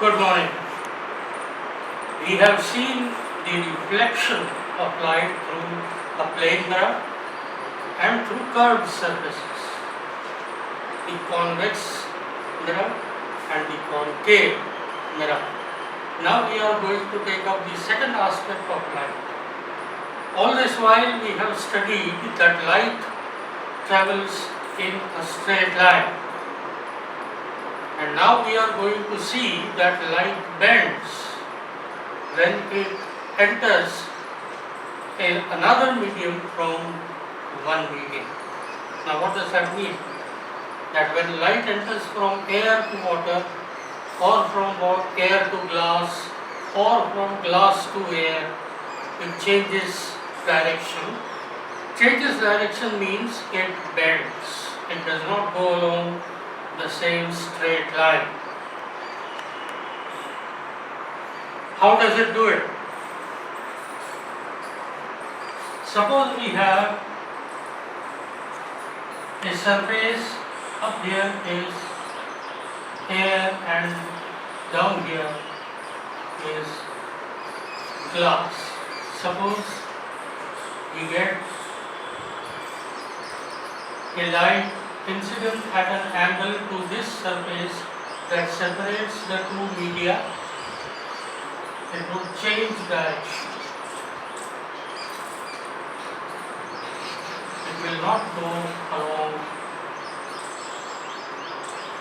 Good morning. We have seen the reflection of light through a plane mirror and through curved surfaces, the convex mirror and the concave mirror. Now we are going to take up the second aspect of light. All this while we have studied that light travels in a straight line. And now we are going to see that light bends when it enters another medium from one medium. Now what does that mean? That when light enters from air to water, or from air to glass, or from glass to air, it changes direction. Changes direction means it bends. It does not go along the same straight line. How does it do it? Suppose we have a surface, up here is air and down here is glass. Suppose we get a light incident at an angle to this surface that separates the two media, it would change direction. It will not go along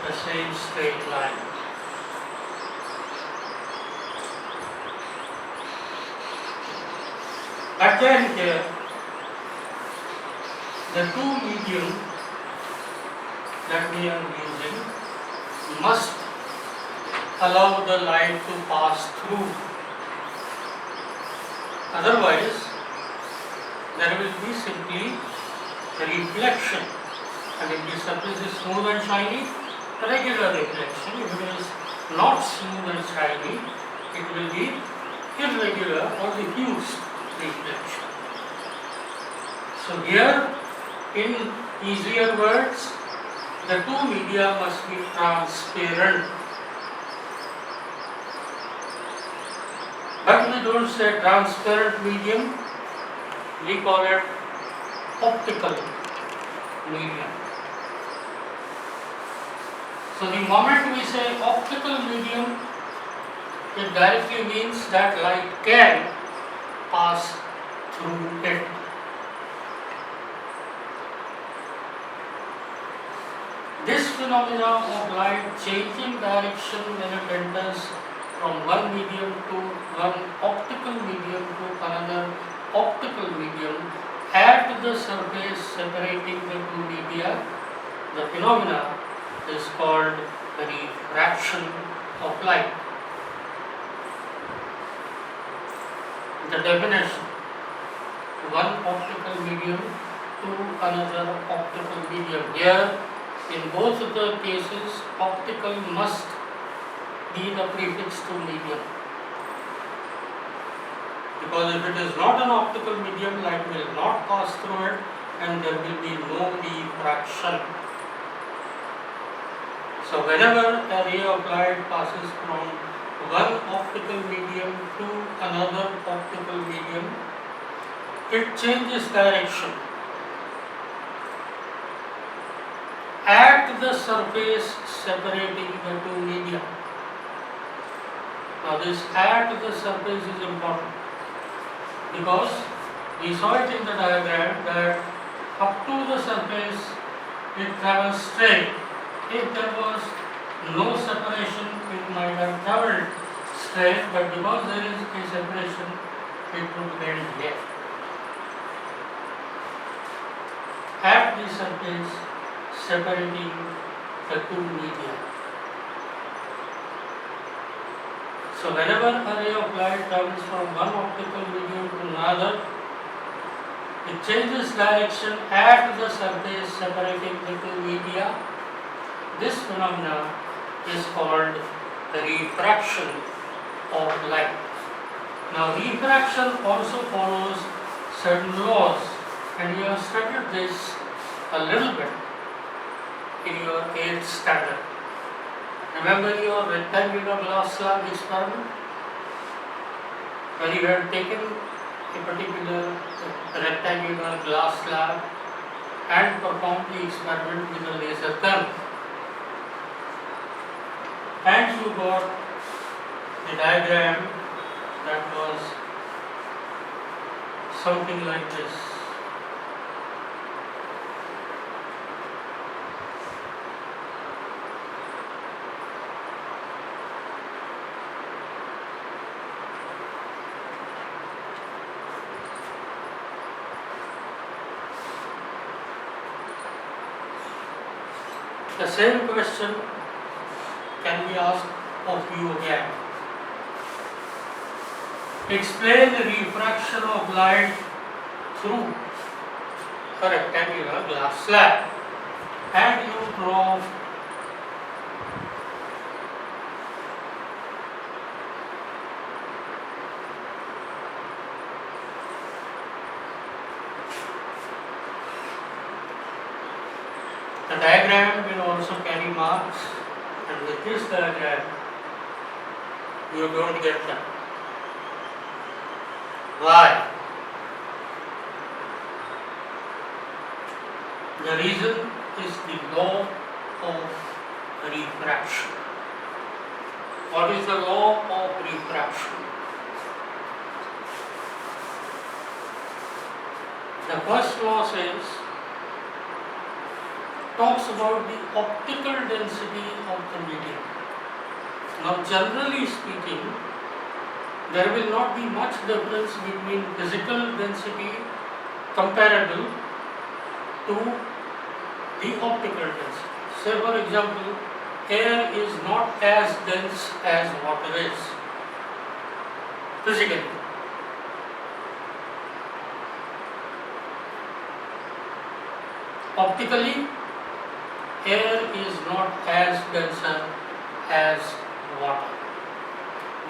the same straight line. Again here, the two medium that we are using must allow the light to pass through. Otherwise, there will be simply a reflection. And if the surface is smooth and shiny, a regular reflection. If it is not smooth and shiny, it will be irregular or diffused reflection. So here, in easier words, the two media must be transparent. But we don't say transparent medium, we call it optical medium. So the moment we say optical medium, it directly means that light can pass through it. This phenomenon of light changing direction when it enters from one medium to one optical medium to another optical medium at the surface separating the two media, the phenomena is called the refraction of light. The definition: one optical medium to another optical medium. Here, in both the cases, optical must be the prefix to medium. Because if it is not an optical medium, light will not pass through it and there will be no refraction. So whenever a ray of light passes from one optical medium to another optical medium, it changes direction at the surface separating the two media. Now this at the surface is important because we saw it in the diagram that up to the surface it travels straight. If there was no separation, it might have travelled straight, but because there is a separation, it would bend here. At the surface separating the two media. So whenever a ray of light travels from one optical medium to another, it changes direction at the surface separating the two media. This phenomena is called the refraction of light. Now refraction also follows certain laws, and we have studied this a little bit in your 8th standard. Remember your rectangular glass slab experiment? When you had taken a particular rectangular glass slab and performed the experiment with a laser gun, and you got the diagram that was something like this. The same question can be asked of you again. Explain the refraction of light through a rectangular glass slab, and you draw the diagram will also carry marks, and with this diagram you don't get them. Why? The reason is the law of refraction. What is the law of refraction? The first law talks about the optical density of the medium. Now, generally speaking, there will not be much difference between physical density comparable to the optical density. Say for example, air is not as dense as water is physically. Optically, air is not as denser as water.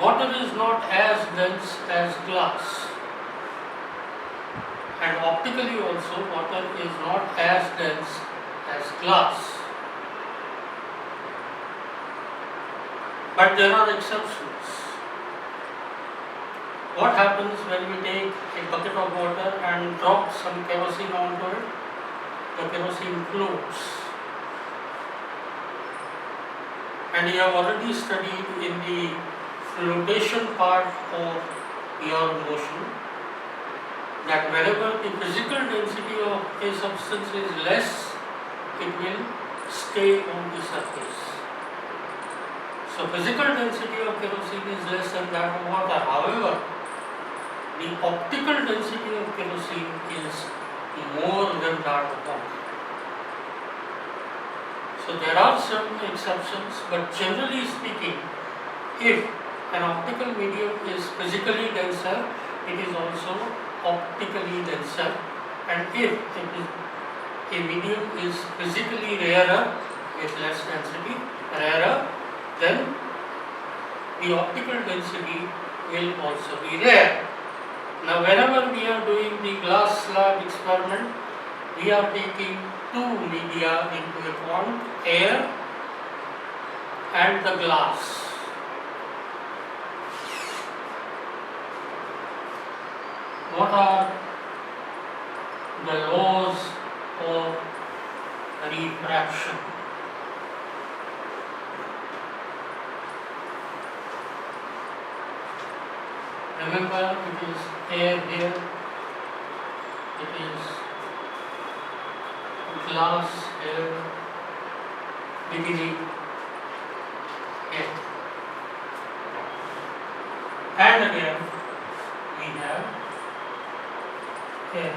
Water is not as dense as glass. And optically also, water is not as dense as glass. But there are exceptions. What happens when we take a bucket of water and drop some kerosene onto it? The kerosene floats. And you have already studied in the flotation part of your motion that whenever the physical density of a substance is less, it will stay on the surface. So physical density of kerosene is less than that of water. However, the optical density of kerosene is more than that of water. So there are some exceptions, but generally speaking, if an optical medium is physically denser, it is also optically denser, and if a medium is physically rarer with less density, then the optical density will also be rare. Now, whenever we are doing the glass slab experiment, we are taking two media into account, air and the glass. What are the laws of refraction? Remember, it is air here, it is glass here, beginning here. And again, we have air.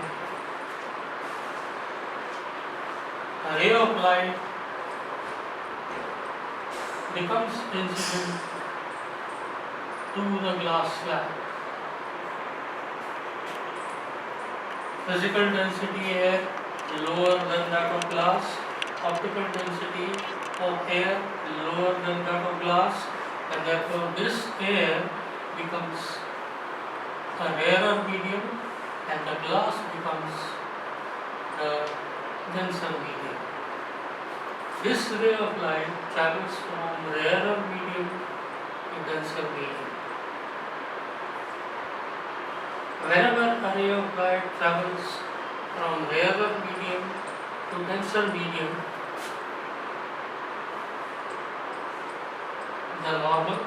A ray of light becomes incident to the glass slab. Physical density air lower than that of glass, optical density of air lower than that of glass, and therefore this air becomes a rarer medium and the glass becomes the denser medium. This ray of light travels from rarer denser medium. Whenever array of light travels from rarer medium to denser medium, the normal.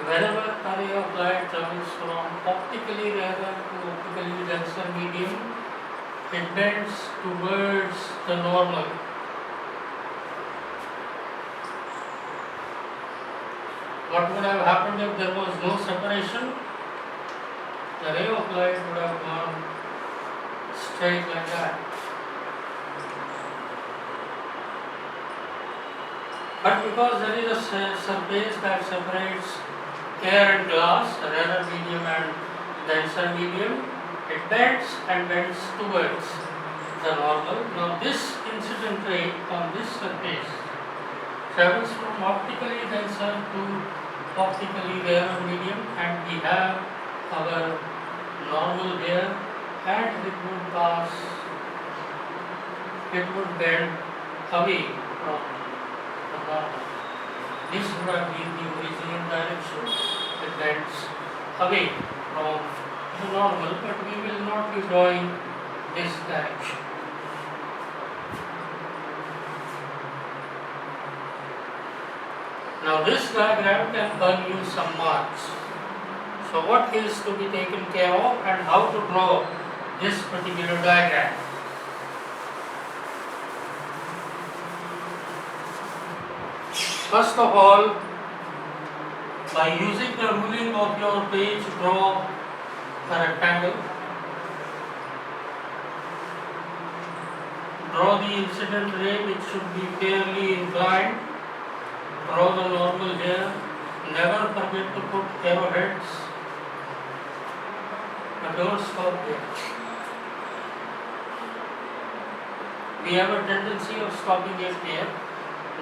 Whenever array of light travels from optically rarer to optically denser medium, it bends towards the normal. What would have happened if there was no separation? The ray of light would have gone straight like that. But because there is a surface that separates air and glass, rarer medium and denser medium, it bends and bends towards the normal. Now this incident ray on this surface travels from optically denser to optically rarer medium, and we have our normal here, and it would pass, it would bend away from the normal. This would have been the original direction. It bends away from the normal, but we will not be drawing this direction. Now this diagram can earn you some marks. So what is to be taken care of and how to draw this particular diagram? First of all, by using the ruling of your page, draw a rectangle. Draw the incident ray, which should be fairly inclined. Draw the normal here. Never forget to put arrowheads. But don't stop here. We have a tendency of stopping it here.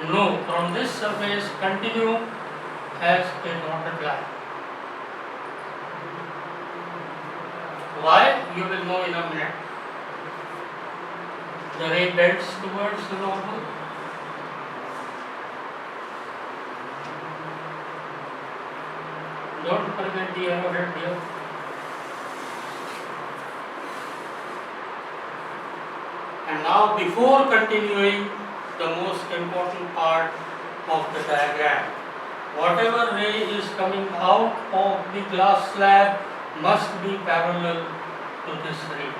No, from this surface continue as a dotted line. Why? You will know in a minute. The ray bends towards the normal. Don't forget the arrowhead here. And now, before continuing, the most important part of the diagram. Whatever ray is coming out of the glass slab must be parallel to this ray.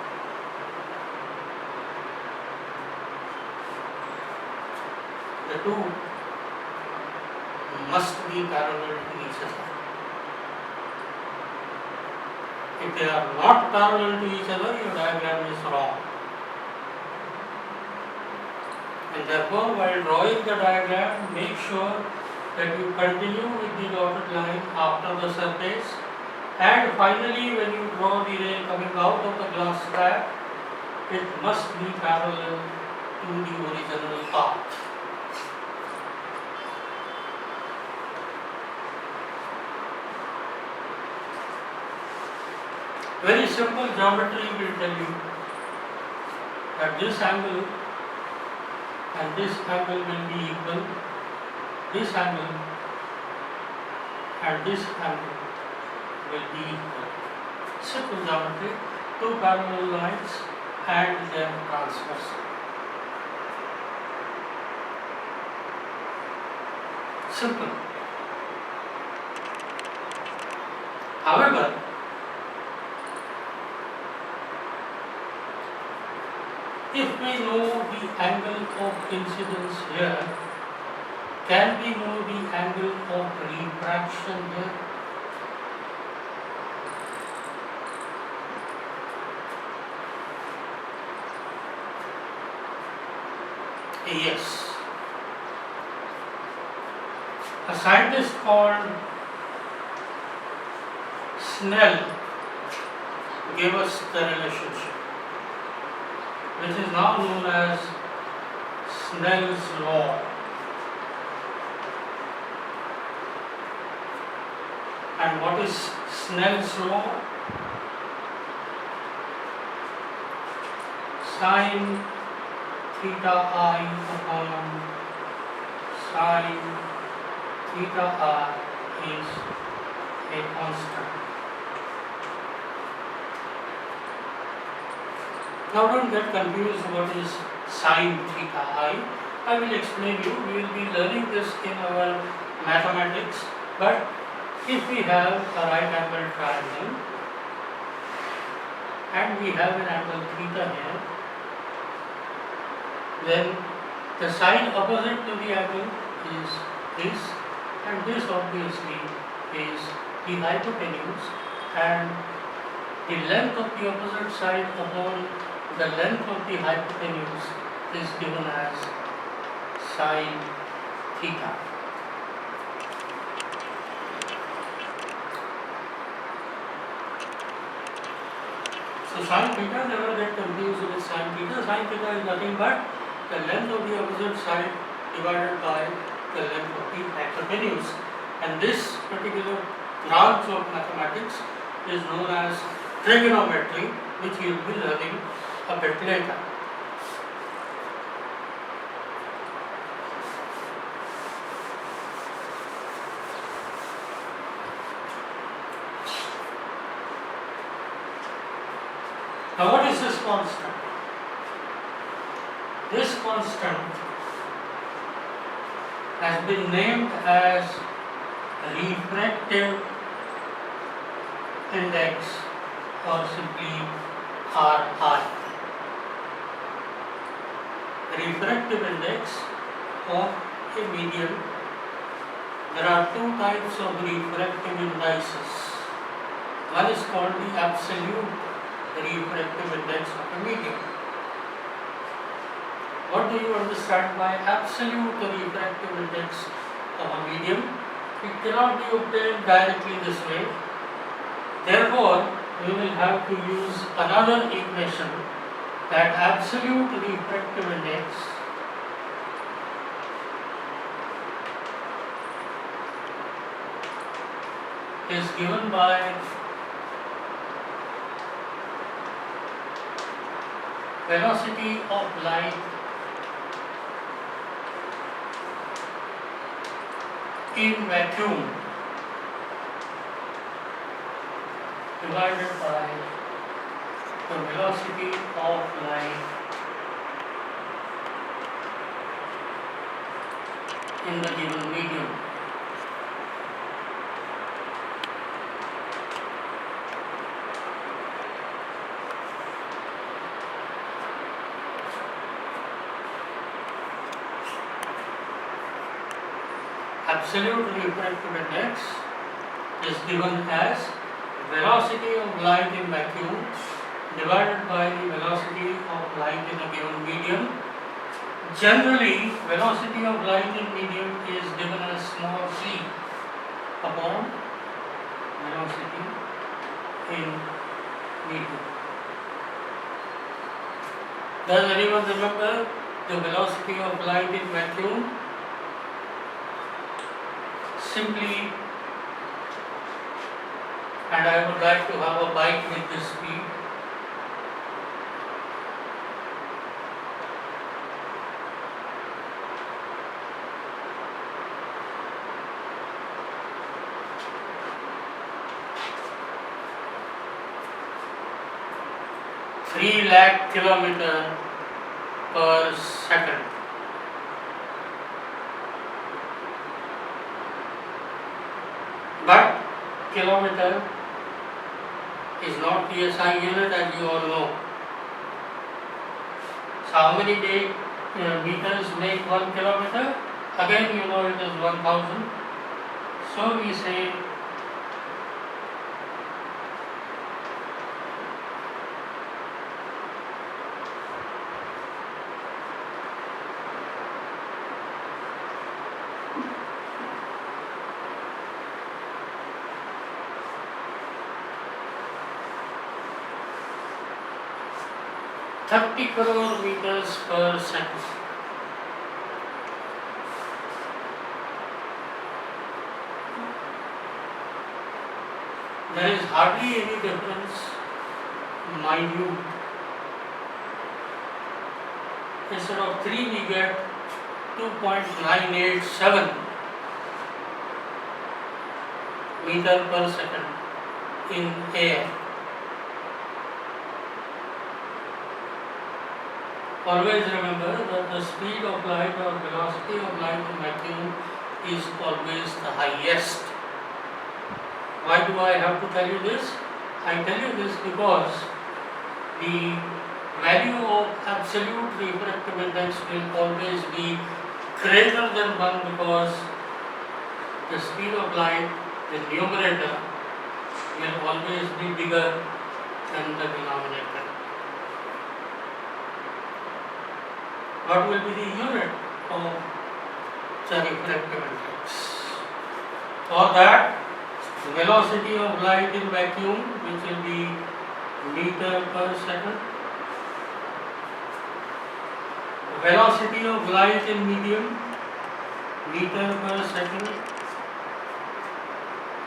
The two must be parallel to each other. If they are not parallel to each other, your diagram is wrong. And therefore, while drawing the diagram, make sure that you continue with the dotted line after the surface, and finally when you draw the ray coming out of the glass slab, it must be parallel to the original path. Very simple geometry will tell you that this angle and this angle will be equal, this angle and this angle will be equal. Simple geometry, two parallel lines and their transverse. Simple. However, if we know the angle of incidence here, can we know the angle of refraction here? Yes. A scientist called Snell gave us the relationship, which is now known as Snell's law. And what is Snell's law? Sin theta I upon sin theta r is a constant. Now don't get confused what is sine theta I. I will explain you. We will be learning this in our mathematics. But if we have a right angle triangle and we have an angle theta here, then the sine opposite to the angle is this, and this obviously is the hypotenuse, and the length of the opposite side upon the length of the hypotenuse is given as sine theta. So sine theta, never get confused with sine theta. Sine theta is nothing but the length of the opposite side divided by the length of the hypotenuse. And this particular branch of mathematics is known as trigonometry, which we will be learning a bit later. Now what is this constant? This constant has been named as refractive index, or simply Ri. Refractive index of a medium. There are two types of refractive indices. One is called the absolute refractive index of a medium. What do you understand by absolute refractive index of a medium? It cannot be obtained directly this way. Therefore, we will have to use another equation, that absolute refractive index is given by velocity of light in vacuum divided by the velocity of light in the given medium. Absolute refractive index is given as velocity of light in vacuum divided by the velocity of light in a given medium. Generally, velocity of light in medium is given as small c upon velocity in medium. Does anyone remember the velocity of light in vacuum? Simply, and I would like to have a bike with this speed. Three lakh kilometer per second. But kilometer is not PSI unit, as you all know. So how many meters make 1 kilometer? Again, you know it is 1000. So we say "30 crore meters per second." There is hardly any difference, minute. Instead of 3 we get 2.987. meter per second in air. Always remember that the speed of light or velocity of light in vacuum is always the highest. Why do I have to tell you this? I tell you this because the value of absolute refractive index will always be greater than 1 because the speed of light, the numerator, will always be bigger than the denominator. What will be the unit of the refractive index? For that, velocity of light in vacuum, which will be meter per second. Velocity of light in medium, meter per second.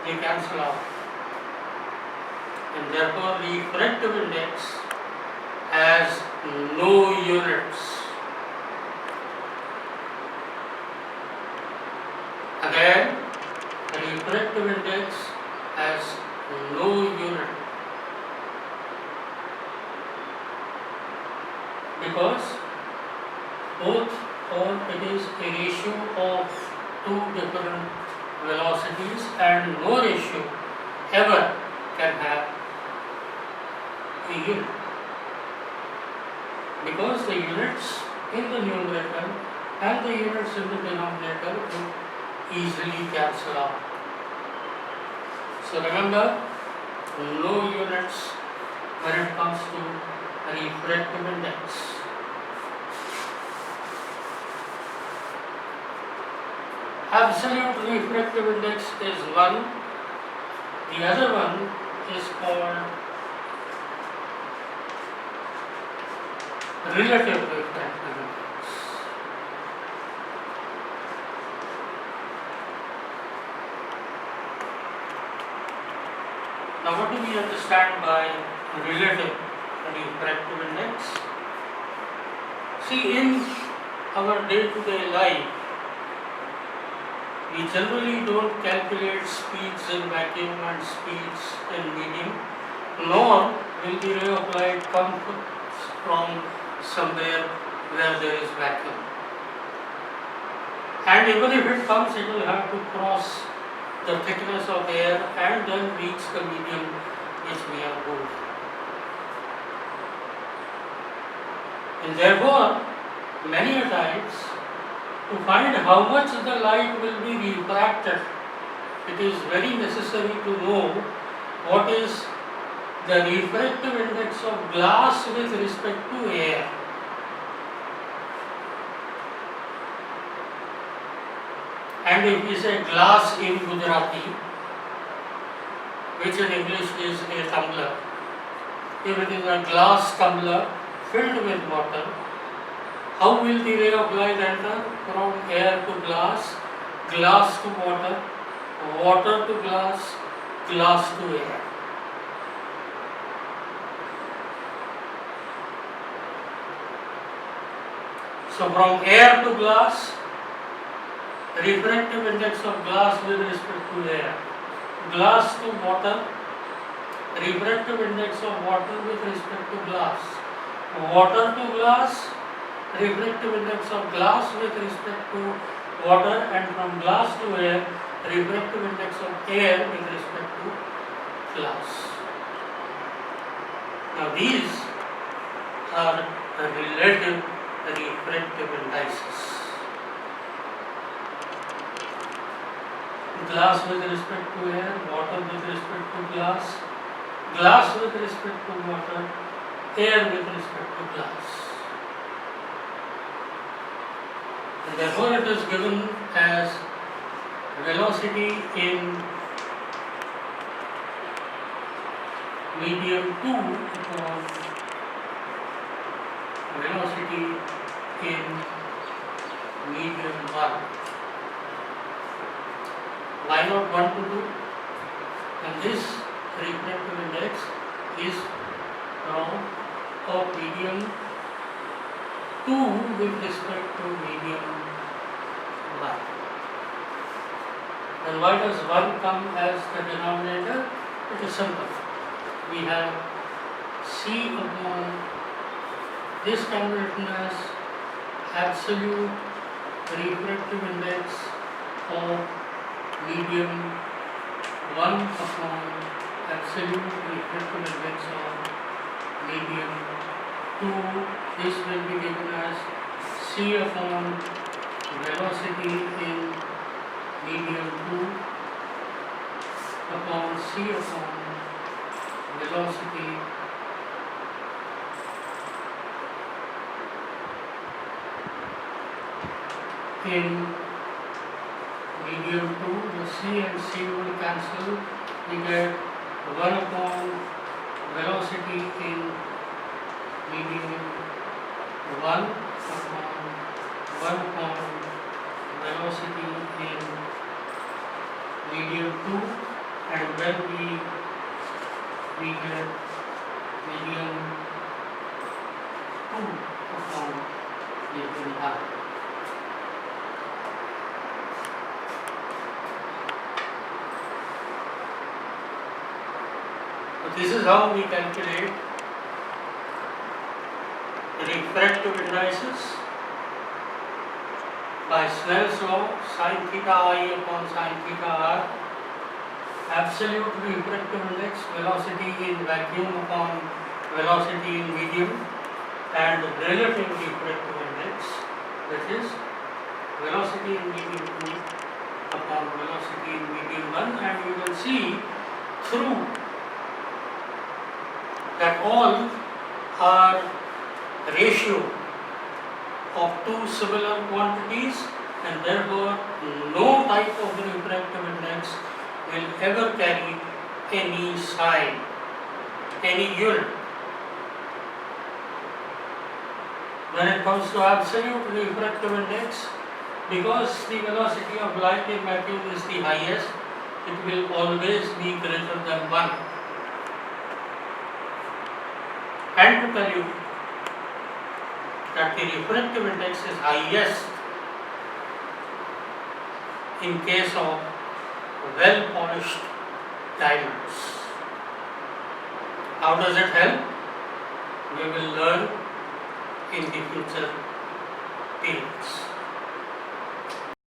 They cancel out. And therefore, refractive index has no units. Again, the refractive index has no unit because it is a ratio of two different velocities and no ratio ever can have a unit because the units in the numerator and the units in the denominator will easily cancel out. So remember, no units when it comes to refractive index. Absolute refractive index is 1. The other one is called relative refractive index. Now, what do we understand by relative refractive index? See, in our day-to-day life, we generally don't calculate speeds in vacuum and speeds in medium, nor will the ray of light come from somewhere where there is vacuum. And even if it comes, it will have to cross the thickness of air and then reach the medium which we are holding. And therefore, many a times, to find how much the light will be refracted, it is very necessary to know what is the refractive index of glass with respect to air. And if we say glass in Gujarati, which in English is a tumbler, if it is a glass tumbler filled with water, how will the ray of light enter? From air to glass, glass to water, water to glass, glass to air. So from air to glass, refractive index of glass with respect to air. Glass to water, refractive index of water with respect to glass. Water to glass, refractive index of glass with respect to water, and from glass to air, refractive index of air with respect to glass. Now these are the relative refractive indices. Glass with respect to air, water with respect to glass, glass with respect to water, air with respect to glass. And therefore it is given as velocity in medium 2 upon velocity in medium 1. Why not 1 to 2? And this refractive index is of medium 2 with respect to medium 1. Then why does 1 come as the denominator? It is simple. We have C upon, this can be written as absolute refractive index of medium 1 upon absolute refractive index of medium 2. This will be given as C upon velocity in medium 2 upon C upon velocity in medium 2. The C and C will cancel. We get 1 upon velocity in medium 1 upon 1 upon velocity in medium 2, and when we get medium 2 upon medium 1. So this is how we calculate the refractive indices by Snell's law, sin theta I upon sin theta r, absolute refractive index, velocity in vacuum upon velocity in medium, and relative refractive index, which is velocity in medium 2 upon velocity in medium 1, and you will see through that all are ratio of two similar quantities, and therefore no type of refractive index will ever carry any sign, any unit. When it comes to absolute refractive index, because the velocity of light in vacuum is the highest, it will always be greater than 1. And to tell you that the refractive index is highest in case of well polished diamonds. How does it help? We will learn in the future periods.